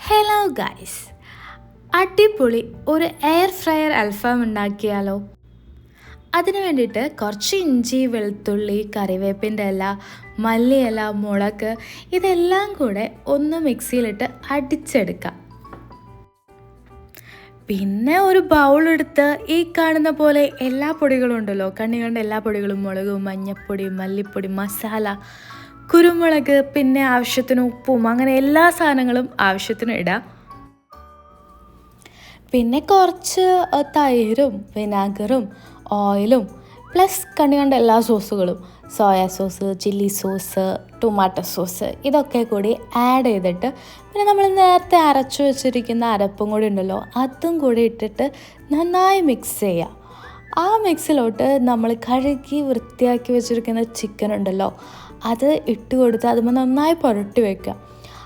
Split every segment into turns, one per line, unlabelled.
Hello guys, അടിപൊളി ഒരു air fryer അൽഫാം ഉണ്ടാക്കിയാലോ. അതിന് വേണ്ടിയിട്ട് കുറച്ച് ഇഞ്ചി, വെളുത്തുള്ളി, കറിവേപ്പിൻ്റെ ഇല, മല്ലിയില, മുളക് ഇതെല്ലാം കൂടെ ഒന്ന് മിക്സിയിലിട്ട് അടിച്ചെടുക്കാം. പിന്നെ ഒരു ബൗളെടുത്ത് ഈ കാണുന്ന പോലെ എല്ലാ പൊടികളും ഉണ്ടല്ലോ, കണ്ണി കണ്ട എല്ലാ പൊടികളും, മുളകും, മഞ്ഞൾപ്പൊടി, മല്ലിപ്പൊടി, മസാല, കുരുമുളക്, പിന്നെ ആവശ്യത്തിന് ഉപ്പും, അങ്ങനെ എല്ലാ സാധനങ്ങളും ആവശ്യത്തിന് ഇടാം. പിന്നെ കുറച്ച് തൈരും വിനാഗറും ഓയിലും പ്ലസ് കണ്ണി കണ്ട എല്ലാ സോസുകളും, soya sauce, chilli sauce, tomato sauce ഇതൊക്കെ കൂടി ആഡ് ചെയ്തിട്ട് പിന്നെ നമ്മൾ നേരത്തെ അരച്ചു വെച്ചിരിക്കുന്ന അരപ്പും കൂടി ഉണ്ടല്ലോ അതും കൂടി ഇട്ടിട്ട് നന്നായി മിക്സ് ചെയ്യുക. ആ മിക്സിലോട്ട് നമ്മൾ കഴുകി വൃത്തിയാക്കി വെച്ചിരിക്കുന്ന ചിക്കൻ ഉണ്ടല്ലോ അത് ഇട്ട് കൊടുത്ത് അതുമ്പോൾ നന്നായി പുരട്ടി വയ്ക്കുക.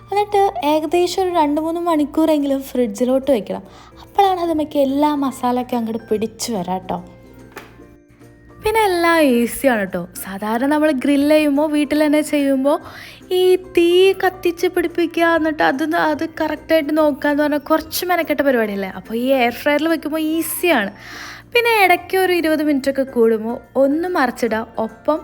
എന്നിട്ട് ഏകദേശം ഒരു 2-3 മണിക്കൂറെങ്കിലും ഫ്രിഡ്ജിലോട്ട് വെക്കണം. അപ്പോഴാണ് അതുമ്മക്ക് എല്ലാ മസാലയൊക്കെ അങ്ങോട്ട് പിടിച്ച് വരാം കേട്ടോ. പിന്നെ എല്ലാം ഈസിയാണ് കേട്ടോ. സാധാരണ നമ്മൾ ഗ്രില്ല് ചെയ്യുമ്പോൾ വീട്ടിൽ തന്നെ ചെയ്യുമ്പോൾ ഈ തീ കത്തിച്ച് പിടിപ്പിക്കുക എന്നിട്ട് അത് കറക്റ്റായിട്ട് നോക്കുക എന്ന് പറഞ്ഞാൽ കുറച്ച് മെനക്കെട്ട പരിപാടിയല്ലേ. അപ്പോൾ ഈ എയർ ഫ്രയറിൽ വെക്കുമ്പോൾ ഈസിയാണ്. പിന്നെ ഇടയ്ക്ക് ഒരു 20 മിനിറ്റൊക്കെ കൂടുമ്പോൾ ഒന്ന് മറിച്ചിടുക. ഒപ്പം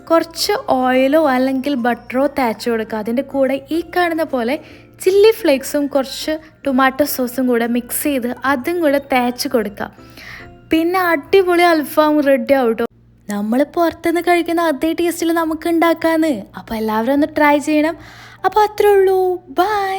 കുറച്ച് ഓയിലോ അല്ലെങ്കിൽ ബട്ടറോ തേച്ച് കൊടുക്കുക. അതിൻ്റെ കൂടെ ഈ കാണുന്ന പോലെ ചില്ലി ഫ്ലേക്സും കുറച്ച് ടൊമാറ്റോ സോസും കൂടെ മിക്സ് ചെയ്ത് അതും കൂടെ തേച്ച് കൊടുക്കുക. പിന്നെ അടിപൊളി അൽഫാം റെഡി ആവും കേട്ടോ. നമ്മൾ പുറത്തുനിന്ന് കഴിക്കുന്ന അതേ ടേസ്റ്റിൽ നമുക്ക് ഉണ്ടാക്കാമെന്ന്. അപ്പോൾ എല്ലാവരും ഒന്ന് ട്രൈ ചെയ്യണം. അപ്പോൾ അത്രേ ഉള്ളൂ. ബൈ.